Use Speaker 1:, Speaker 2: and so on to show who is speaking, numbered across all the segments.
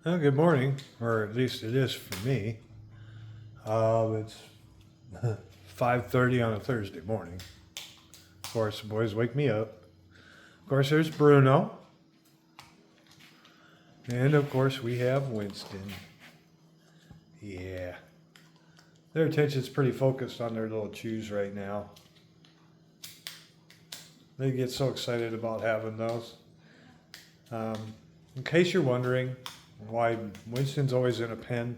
Speaker 1: Well, good morning, or at least it is for me. It's 5:30 on a Thursday morning. Of course, the boys wake me up. Of course, there's Bruno, and of course we have Winston. Yeah, their attention's pretty focused on their little chews right now. They get so excited about having those. Um, in case you're wondering why Winston's always in a pen,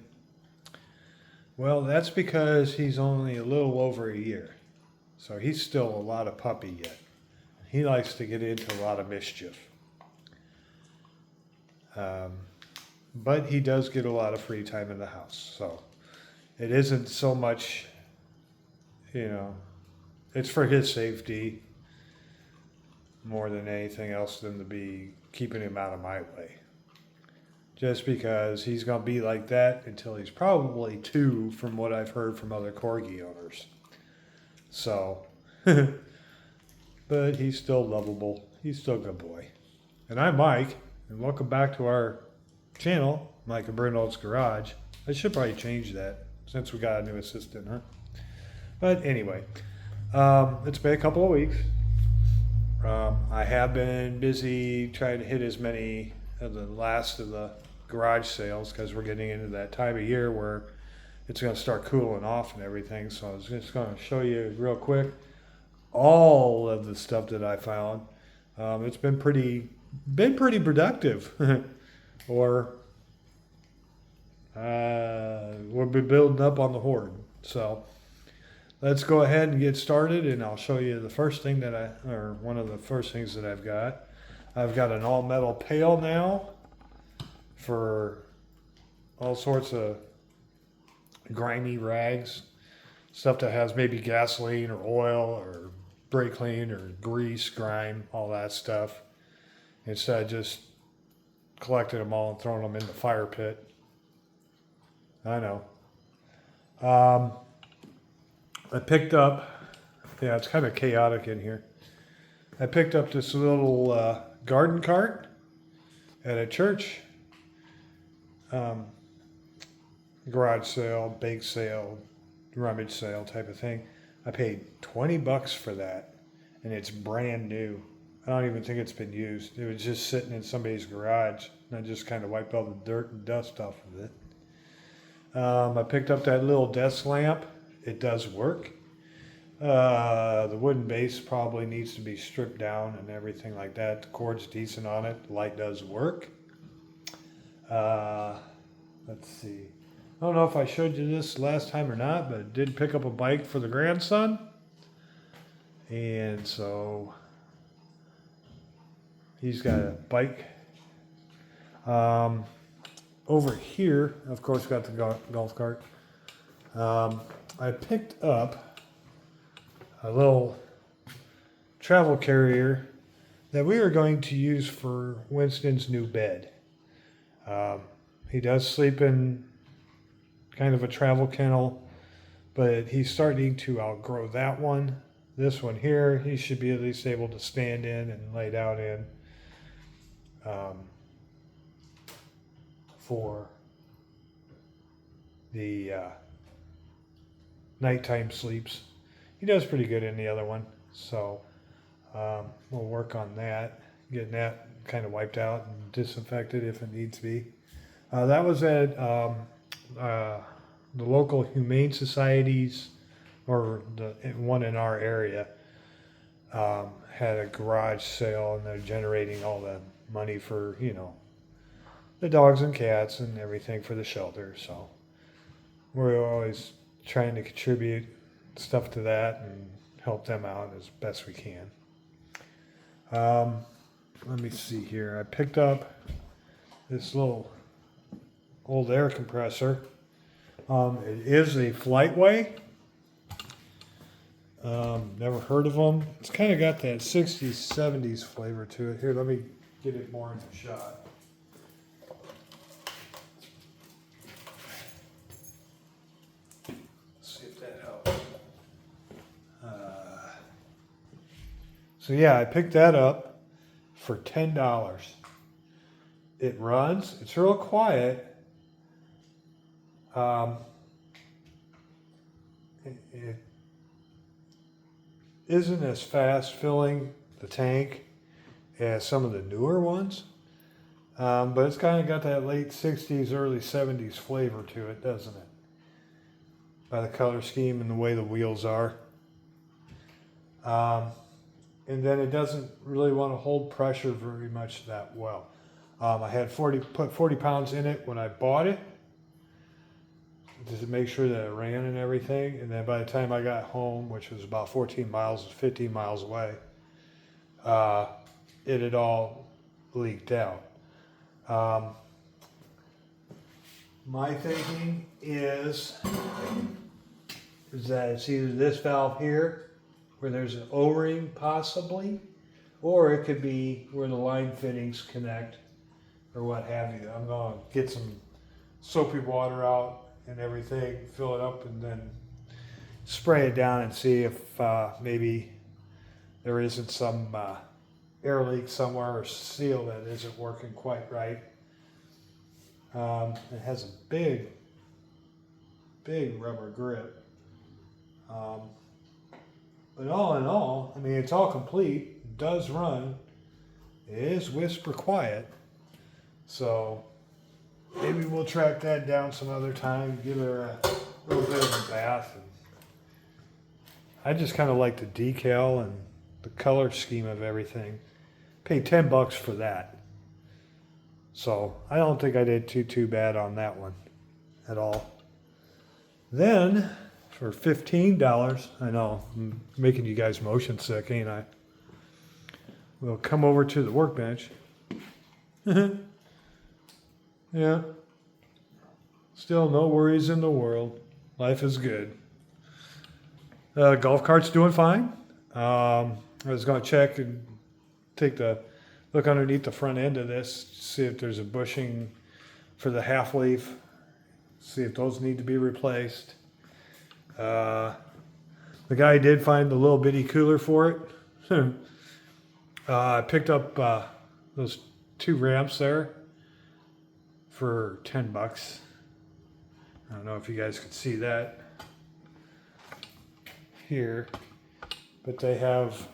Speaker 1: well, that's because he's only a little over a year. So he's still a lot of puppy yet. He likes to get into a lot of mischief. Um, but he does get a lot of free time in the house. So it isn't so much, you know, it's for his safety more than anything else than to be keeping him out of my way. Just because he's going to be like that until he's probably 2, from what I've heard from other corgi owners. So, but he's still lovable. He's still a good boy. And I'm Mike, and welcome back to our channel, Mike and Bruno's Garage. I should probably change that since we got a new assistant, huh? But anyway, it's been a couple of weeks. I have been busy trying to hit as many of the last of the garage sales because we're getting into that time of year where it's going to start cooling off and everything. So I was just going to show you real quick all of the stuff that I found. It's been pretty productive, or we'll be building up on the horde. So let's go ahead and get started, and I'll show you the first thing or one of the first things that I've got. I've got an all metal pail now for all sorts of grimy rags, stuff that has maybe gasoline or oil or brake clean or grease, grime, all that stuff, instead of just collecting them all and throwing them in the fire pit. I know. I picked up, it's kind of chaotic in here. I picked up this little garden cart at a church. Garage sale, bake sale, rummage sale type of thing. I paid $20 for that, and it's brand new. I don't even think it's been used. It was just sitting in somebody's garage, and I just kind of wiped all the dirt and dust off of it. I picked up that little desk lamp. It does work. The wooden base probably needs to be stripped down and everything like that. The cord's decent on it. The light does work. Let's see. I don't know if I showed you this last time or not, but I did pick up a bike for the grandson. And so he's got a bike. Over here, of course, got the golf cart. I picked up a little travel carrier that we are going to use for Winston's new bed. He does sleep in kind of a travel kennel, but he's starting to outgrow that one. This one here, he should be at least able to stand in and lay down in for the nighttime sleeps. He does pretty good in the other one, so we'll work on that, getting that kind of wiped out and disinfected if it needs to be. That was at the local humane societies, or the one in our area, had a garage sale, and they're generating all the money for, the dogs and cats and everything for the shelter. So we're always trying to contribute stuff to that and help them out as best we can. Let me see here. I picked up this little old air compressor. It is a Flightway. Never heard of them. It's kind of got that 60s, 70s flavor to it. Here, let me get it more in the shot. See if that helps. So yeah, I picked that up for $10. It runs. It's real quiet. It isn't as fast filling the tank as some of the newer ones. But it's kind of got that late 60s, early 70s flavor to it, doesn't it? By the color scheme and the way the wheels are. And then it doesn't really want to hold pressure very much that well. I had put 40 pounds in it when I bought it, just to make sure that it ran and everything. And then by the time I got home, which was about 15 miles away, it had all leaked out. My thinking is that it's either this valve here, where there's an O-ring possibly, or it could be where the line fittings connect, or what have you. I'm going to get some soapy water out and everything, fill it up, and then spray it down and see if maybe there isn't some air leak somewhere or seal that isn't working quite right. It has a big rubber grip. But all in all, I mean, it's all complete. It does run. It is whisper quiet. So maybe we'll track that down some other time, give her a little bit of a bath. And I just kind of like the decal and the color scheme of everything. Paid $10 for that. So I don't think I did too bad on that one at all. Then for $15, I know I'm making you guys motion sick, ain't I? We'll come over to the workbench. Yeah. Still no worries in the world. Life is good. Golf cart's doing fine. I was going to check and look underneath the front end of this, see if there's a bushing for the half leaf, see if those need to be replaced. The guy did find the little bitty cooler for it. I picked up those 2 ramps there for $10. I don't know if you guys can see that here, but they have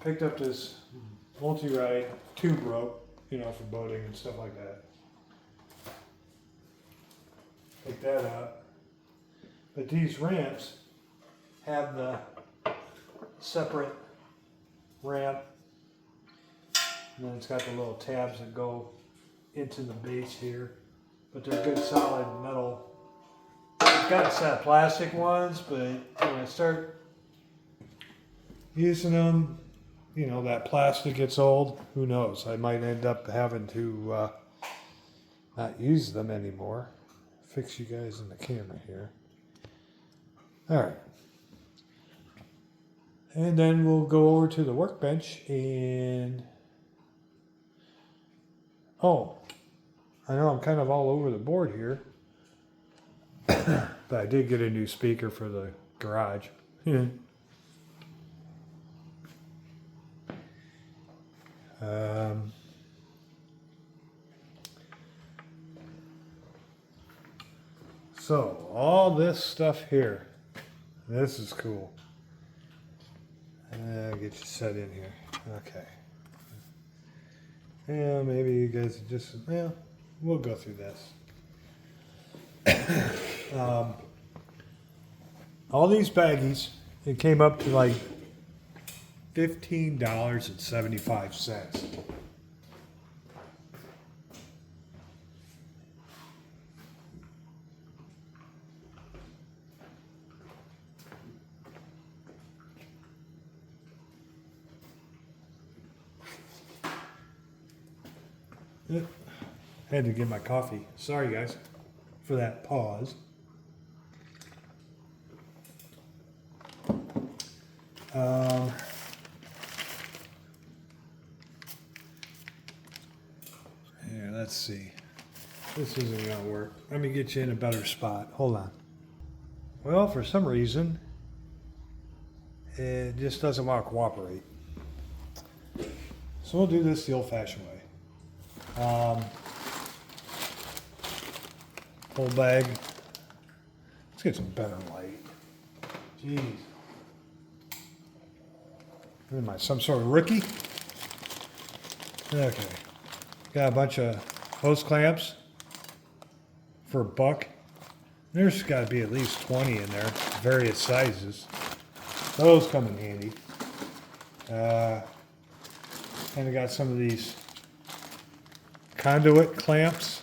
Speaker 1: picked up this multi-ride tube rope, you know, for boating and stuff like that. Pick that up. But these ramps have the separate ramp, and then it's got the little tabs that go into the base here, but they're good solid metal. I've got a set of plastic ones, but when I start using them, you know, that plastic gets old, who knows, I might end up having to not use them anymore. Fix you guys in the camera here. All right. And then we'll go over to the workbench and, oh, I know I'm kind of all over the board here, but I did get a new speaker for the garage. So all this stuff here, this is cool. I'll get you set in here. Okay. Yeah, maybe you guys just, yeah, we'll go through this. All these baggies, it came up to like $15.75. Had to get my coffee. Sorry guys for that pause. Here, let's see. This isn't gonna work. Let me get you in a better spot. Hold on. Well, for some reason, it just doesn't want to cooperate. So So we'll do this the old-fashioned way. Whole bag. Let's get some better light. Jeez. What am I, some sort of rookie? Okay. Got a bunch of hose clamps for $1. There's got to be at least 20 in there, various sizes. Those come in handy. And I got some of these conduit clamps.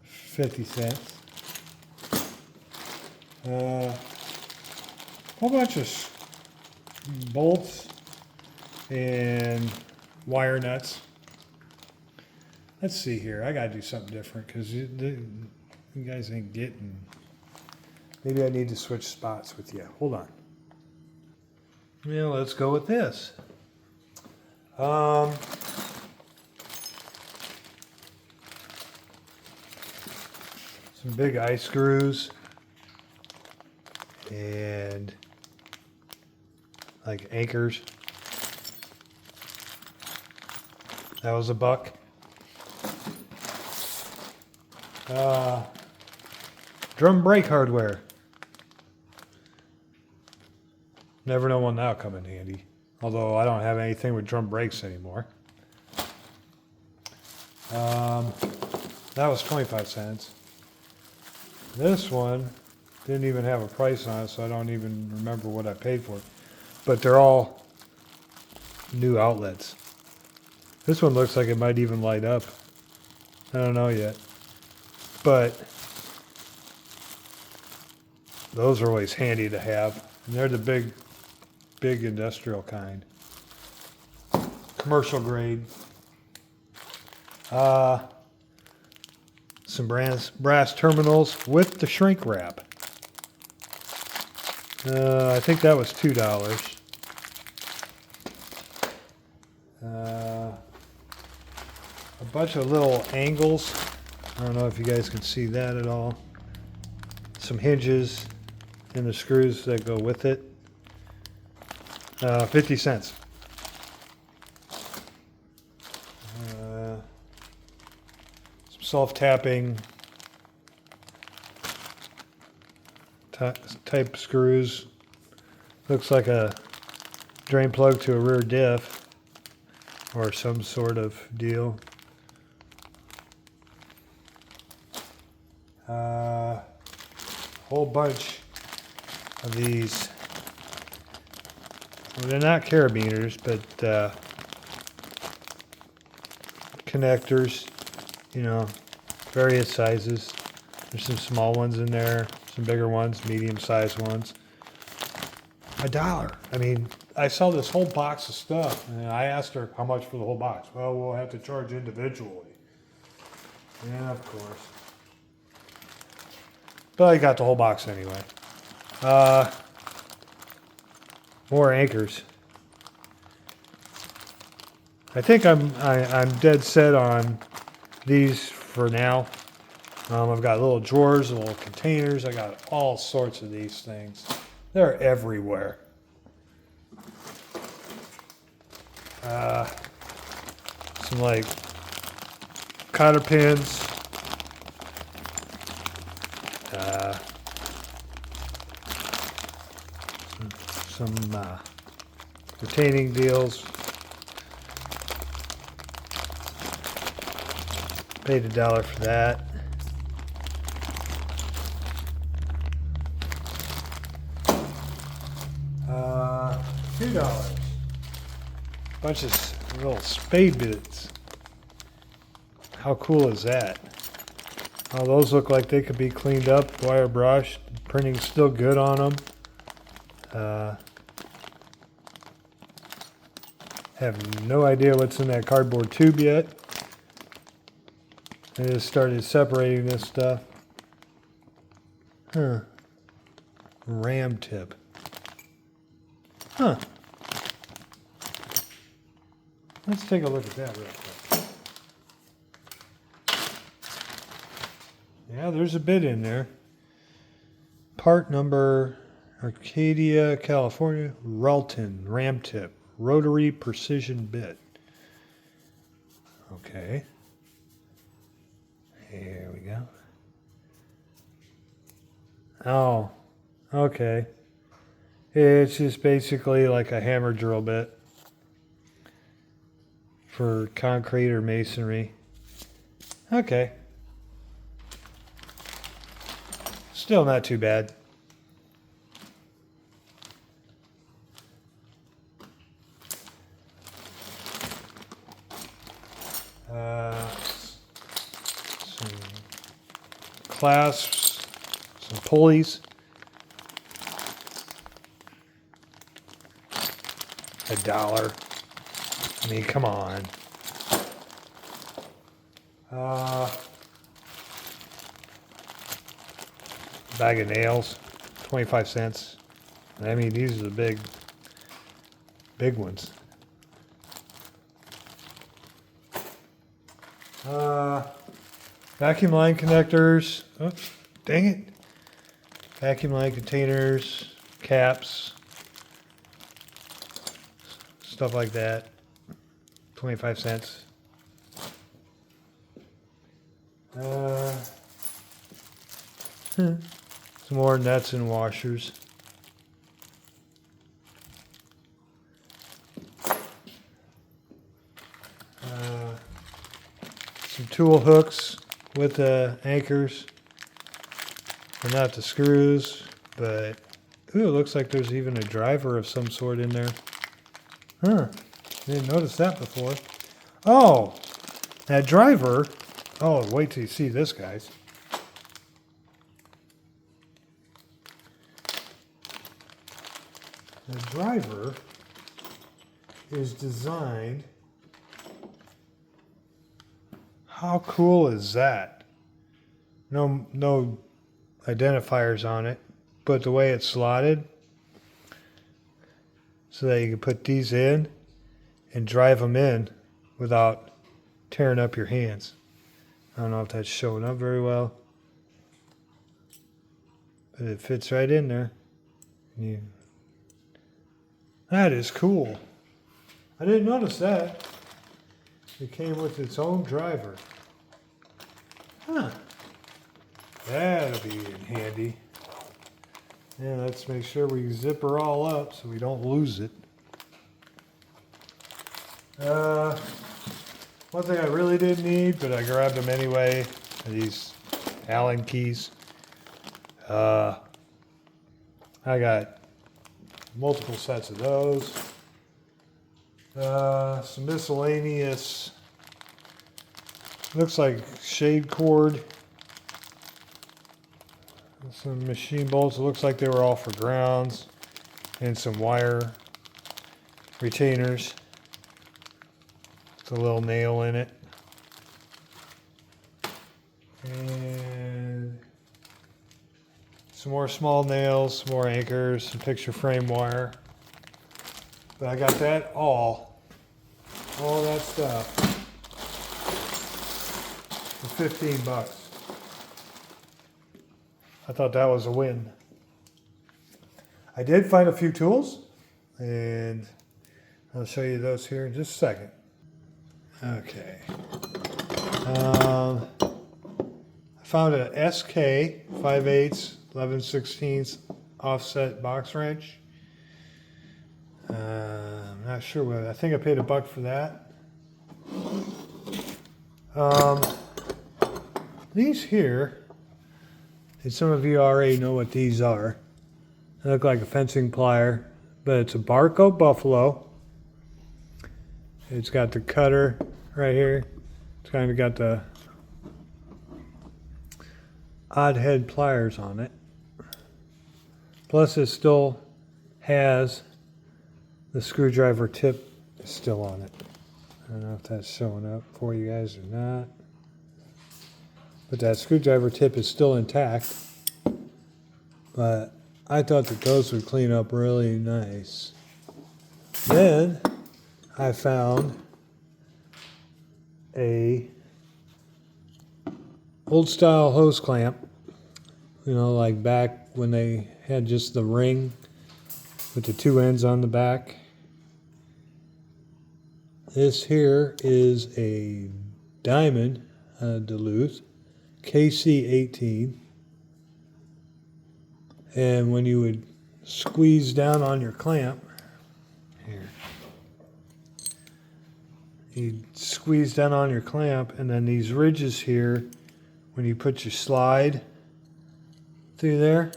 Speaker 1: $0.50. Whole bunch of bolts and wire nuts. Let's see here. I gotta do something different because you guys ain't getting. Maybe I need to switch spots with you. Hold on. Yeah, let's go with this. Some big eye screws and like anchors. That was $1. Drum brake hardware. Never know when that'll come in handy. Although I don't have anything with drum brakes anymore. That was 25 cents. This one didn't even have a price on it, so I don't even remember what I paid for it. But they're all new outlets. This one looks like it might even light up. I don't know yet. But those are always handy to have. And they're the big industrial kind. Commercial grade. Some brass terminals with the shrink wrap. I think that was $2. A bunch of little angles. I don't know if you guys can see that at all. Some hinges and the screws that go with it. 50 cents. Some self-tapping type screws. Looks like a drain plug to a rear diff or some sort of deal. Whole bunch of these. Well, they're not carabiners, but connectors, you know, various sizes. There's some small ones in there, some bigger ones, medium-sized ones. $1. I mean, I saw this whole box of stuff, and I asked her how much for the whole box. Well, we'll have to charge individually. Yeah, of course. But I got the whole box anyway. More anchors. I think I'm dead set on these for now. I've got little drawers, little containers. I got all sorts of these things. They're everywhere. Some like cotter pins. Some retaining deals. Paid $1 for that. $2. Bunch of little spade bits. How cool is that? Oh, those look like they could be cleaned up, wire brushed. Printing's still good on them. Have no idea what's in that cardboard tube yet. I just started separating this stuff. Huh. Ram tip. Huh. Let's take a look at that real quick. Yeah, there's a bit in there. Part number, Arcadia, California. Relton ram tip. Rotary precision bit. Okay. Here we go. Oh, okay. It's just basically like a hammer drill bit for concrete or masonry. Okay. Still not too bad. Some clasps, some pulleys. $1. I mean, come on. Bag of nails, 25 cents. I mean, these are the big ones. Vacuum line connectors. Oh, dang it. Vacuum line containers, caps, stuff like that. 25 cents. Some more nuts and washers. Some tool hooks with the anchors. They're not the screws, but ooh, it looks like there's even a driver of some sort in there. Huh, didn't notice that before. Oh, that driver. Oh, wait till you see this, guys. The driver is designed. How cool is that? No identifiers on it, but the way it's slotted so that you can put these in and drive them in without tearing up your hands. I don't know if that's showing up very well, but it fits right in there. That is cool. I didn't notice that. It came with its own driver. Huh. That'll be handy. Yeah, let's make sure we zip her all up so we don't lose it. One thing I really didn't need, but I grabbed them anyway, are these Allen keys. I got multiple sets of those. Some miscellaneous, looks like shade cord. Some machine bolts, it looks like they were all for grounds. And some wire retainers. It's a little nail in it. And some more small nails, some more anchors, some picture frame wire. But I got that all that stuff for $15. I thought that was a win. I did find a few tools, and I'll show you those here in just a second. Okay. I found a SK 5/8 11/16 offset box wrench. I'm not sure what, I think I paid $1 for that. These here, and some of you already know what these are. They look like a fencing plier, but it's a Barco Buffalo. It's got the cutter right here. It's kind of got the odd head pliers on it. Plus it still has the screwdriver tip is still on it. I don't know if that's showing up for you guys or not. But that screwdriver tip is still intact. But I thought that those would clean up really nice. Then I found a old style hose clamp. You know, like back when they had just the ring with the two ends on the back. This here is a diamond Duluth KC18. And when you would squeeze down on your clamp, here, you'd squeeze down on your clamp, and then these ridges here, when you put your slide through there,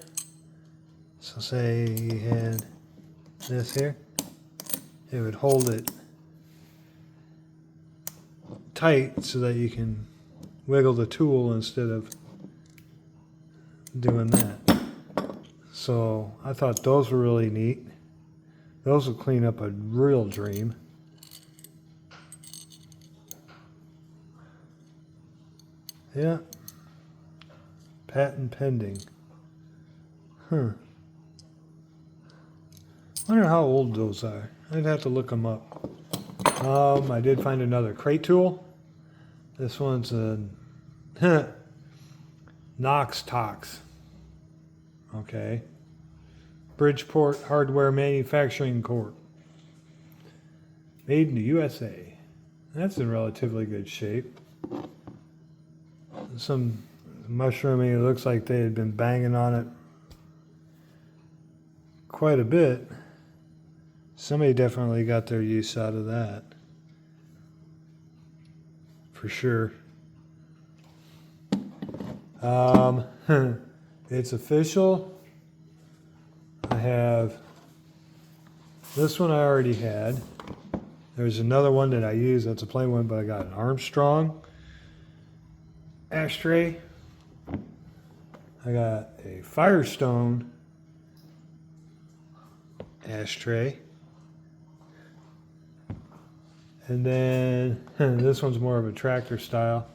Speaker 1: so say you had this here, it would hold it tight so that you can wiggle the tool instead of doing that. So I thought those were really neat. Those will clean up a real dream. Yeah. Patent pending. Huh. Wonder how old those are. I'd have to look them up. I did find another crate tool. This one's a Knox Tox. Okay. Bridgeport Hardware Manufacturing Corp. Made in the USA. That's in relatively good shape. Some mushrooming. It looks like they had been banging on it quite a bit. Somebody definitely got their use out of that. For sure. It's official. I have this one I already had. There's another one that I use. That's a plain one, but I got an Armstrong ashtray. I got a Firestone ashtray. And then this one's more of a tractor style,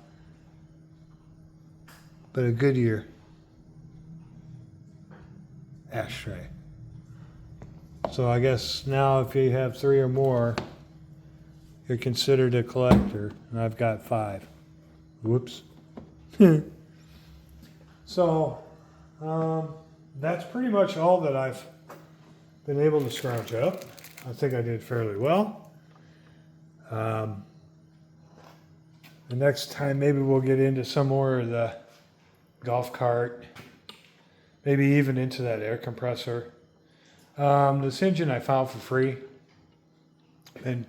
Speaker 1: but a Goodyear ashtray. So I guess now if you have 3 or more, you're considered a collector, and I've got 5. Whoops. So that's pretty much all that I've been able to scrounge up. I think I did fairly well. The next time maybe we'll get into some more of the golf cart, maybe even into that air compressor. This engine I found for free, and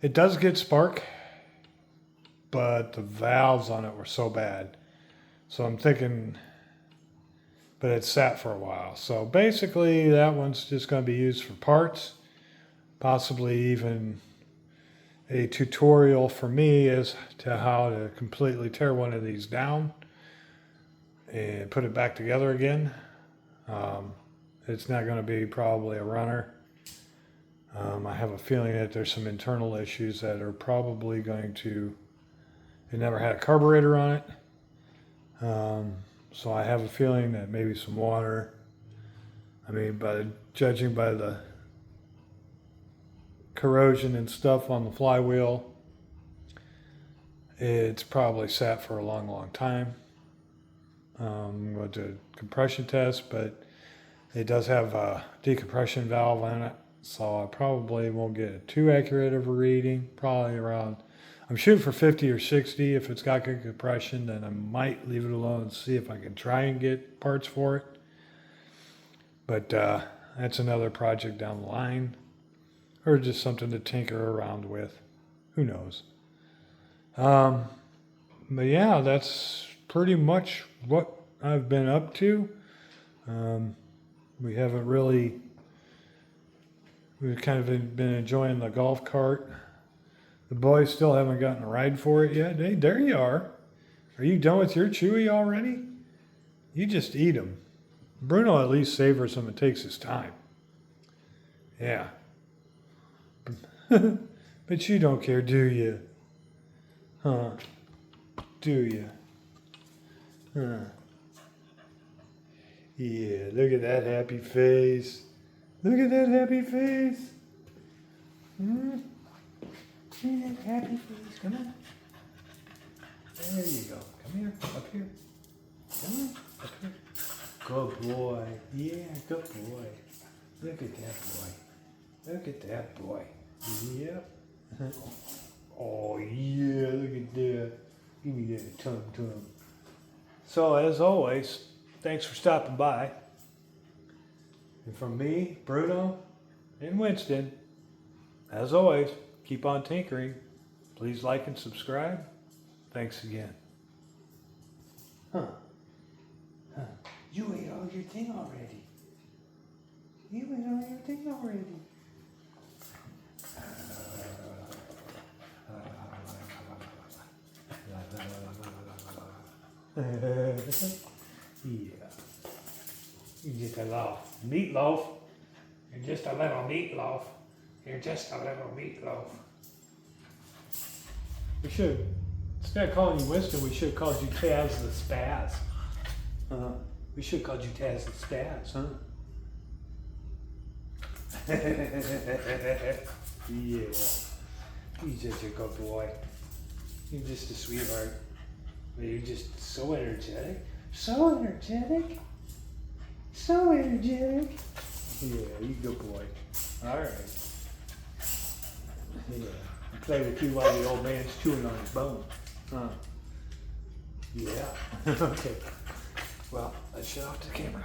Speaker 1: it does get spark, but the valves on it were so bad. So I'm thinking, but it sat for a while. So basically that one's just going to be used for parts, possibly even a tutorial for me as to how to completely tear one of these down and put it back together again. It's not going to be probably a runner. I have a feeling that there's some internal issues that are probably going to, it never had a carburetor on it. So I have a feeling that maybe some water, I mean, judging by the corrosion and stuff on the flywheel, it's probably sat for a long time. We'll do a compression test, but it does have a decompression valve on it, so I probably won't get too accurate of a reading. Probably around, I'm shooting for 50 or 60. If it's got good compression, then I might leave it alone and see if I can try and get parts for it. But that's another project down the line. Or just something to tinker around with. Who knows? But yeah, that's pretty much what I've been up to. We've kind of been enjoying the golf cart. The boys still haven't gotten a ride for it yet. Hey, there you are. Are you done with your Chewy already? You just eat them. Bruno at least savors them and takes his time. Yeah. But you don't care, do you? Huh? Do you? Huh? Yeah, look at that happy face. Look at that happy face. See that happy face? Come on. There you go. Come here. Up here. Come on. Up here. Good boy. Yeah, good boy. Look at that boy. Look at that boy. Yep. Oh, yeah, look at that. Give me that tum-tum. So, as always, thanks for stopping by. And from me, Bruno, and Winston, as always, keep on tinkering. Please like and subscribe. Thanks again. Huh. You ate all your thing already. You ate all your thing already. Yeah. You're just a little meatloaf. You're just a little meatloaf. You're just a little meatloaf. We should, instead of calling you Winston, we should have called you Taz the Spaz. We should have called you Taz the Spaz, huh? Yeah. He's just a good boy. You're just a sweetheart. You're just so energetic. So energetic. So energetic. Yeah, you good boy. Alright. Yeah. I play with you while the old man's chewing on his bone. Huh. Yeah. Okay. Well, let's shut off the camera.